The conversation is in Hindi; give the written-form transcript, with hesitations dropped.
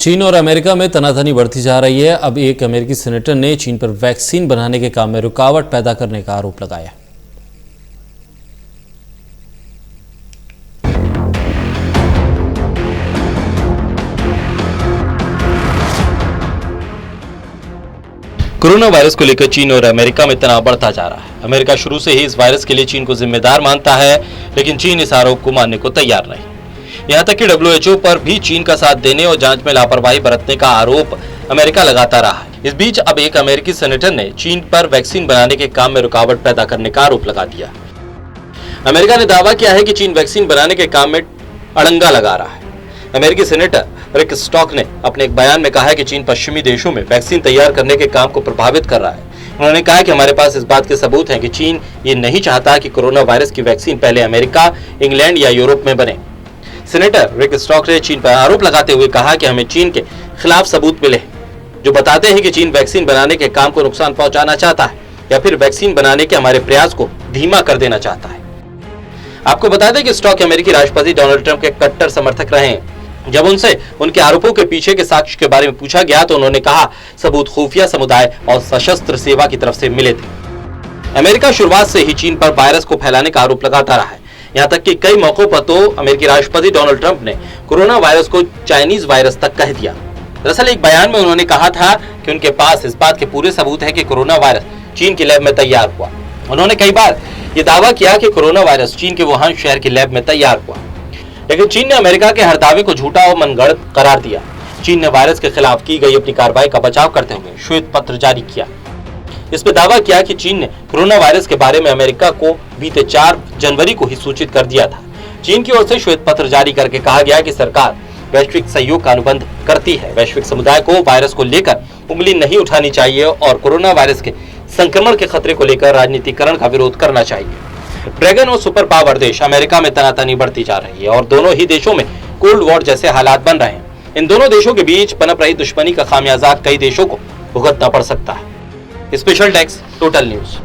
चीन और अमेरिका में तनातनी बढ़ती जा रही है। अब एक अमेरिकी सेनेटर ने चीन पर वैक्सीन बनाने के काम में रुकावट पैदा करने का आरोप लगाया। कोरोना वायरस को लेकर चीन और अमेरिका में तनाव बढ़ता जा रहा है। अमेरिका शुरू से ही इस वायरस के लिए चीन को जिम्मेदार मानता है, लेकिन चीन इस आरोप को मानने को तैयार नहीं। यहां तक कि WHO पर भी चीन का साथ देने और जांच में लापरवाही बरतने का आरोप अमेरिका लगाता रहा है। इस बीच अब एक अमेरिकी सेनेटर ने चीन पर वैक्सीन बनाने के काम में रुकावट पैदा करने का आरोप लगा दिया। अमेरिका ने दावा किया है कि चीन वैक्सीन बनाने के काम में अड़ंगा लगा रहा है। अमेरिकी सेनेटर रिक स्टॉक ने अपने एक बयान में कहा है कि चीन पश्चिमी देशों में वैक्सीन तैयार करने के काम को प्रभावित कर रहा है। उन्होंने कहा कि हमारे पास इस बात के सबूत हैं कि चीन ये नहीं चाहता कि कोरोना वायरस की वैक्सीन पहले अमेरिका, इंग्लैंड या यूरोप में बने। सेनेटर रिक स्टॉक ने चीन पर आरोप लगाते हुए कहा कि हमें चीन के खिलाफ सबूत मिले जो बताते हैं कि चीन वैक्सीन बनाने के काम को नुकसान पहुंचाना चाहता है या फिर वैक्सीन बनाने के हमारे प्रयास को धीमा कर देना चाहता है। आपको बता दें कि स्टॉक अमेरिकी राष्ट्रपति डोनाल्ड ट्रंप के कट्टर समर्थक रहे हैं। जब उनसे उनके आरोपों के पीछे के साक्ष्य के बारे में पूछा गया तो उन्होंने कहा सबूत खुफिया समुदाय और सशस्त्र सेवा की तरफ से मिले थे। अमेरिका शुरुआत से ही चीन पर वायरस को फैलाने का आरोप लगाता रहा है। यहाँ तक कि कई मौकों पर तो अमेरिकी राष्ट्रपति डोनाल्ड ट्रंप ने कोरोना वायरस को चाइनीज वायरस तक कह दिया। दरअसल एक बयान में उन्होंने कहा था कि उनके पास इस बात के पूरे सबूत है कि कोरोना वायरस चीन की लैब में तैयार हुआ। उन्होंने कई बार ये दावा किया कि कोरोना वायरस चीन के वुहान शहर की लैब में तैयार हुआ, लेकिन चीन ने अमेरिका के हर दावे को झूठा और मनगढ़ंत करार दिया। चीन ने वायरस के खिलाफ की गई अपनी कार्रवाई का बचाव करते हुए श्वेत पत्र जारी किया। इसमें दावा किया कि चीन ने कोरोना वायरस के बारे में अमेरिका को बीते 4 जनवरी को ही सूचित कर दिया था। चीन की ओर से श्वेत पत्र जारी करके कहा गया कि सरकार वैश्विक सहयोग का अनुबंध करती है। वैश्विक समुदाय को वायरस को लेकर उंगली नहीं उठानी चाहिए और कोरोना वायरस के संक्रमण के खतरे को लेकर राजनीतिकरण का विरोध करना चाहिए। ड्रैगन और सुपर पावर देश अमेरिका में तनातनी बढ़ती जा रही है और दोनों ही देशों में कोल्ड वॉर जैसे हालात बन रहे हैं। इन दोनों देशों के बीच पनप रही दुश्मनी का खामियाजा कई देशों को भुगतना पड़ सकता है। Special desk, total news.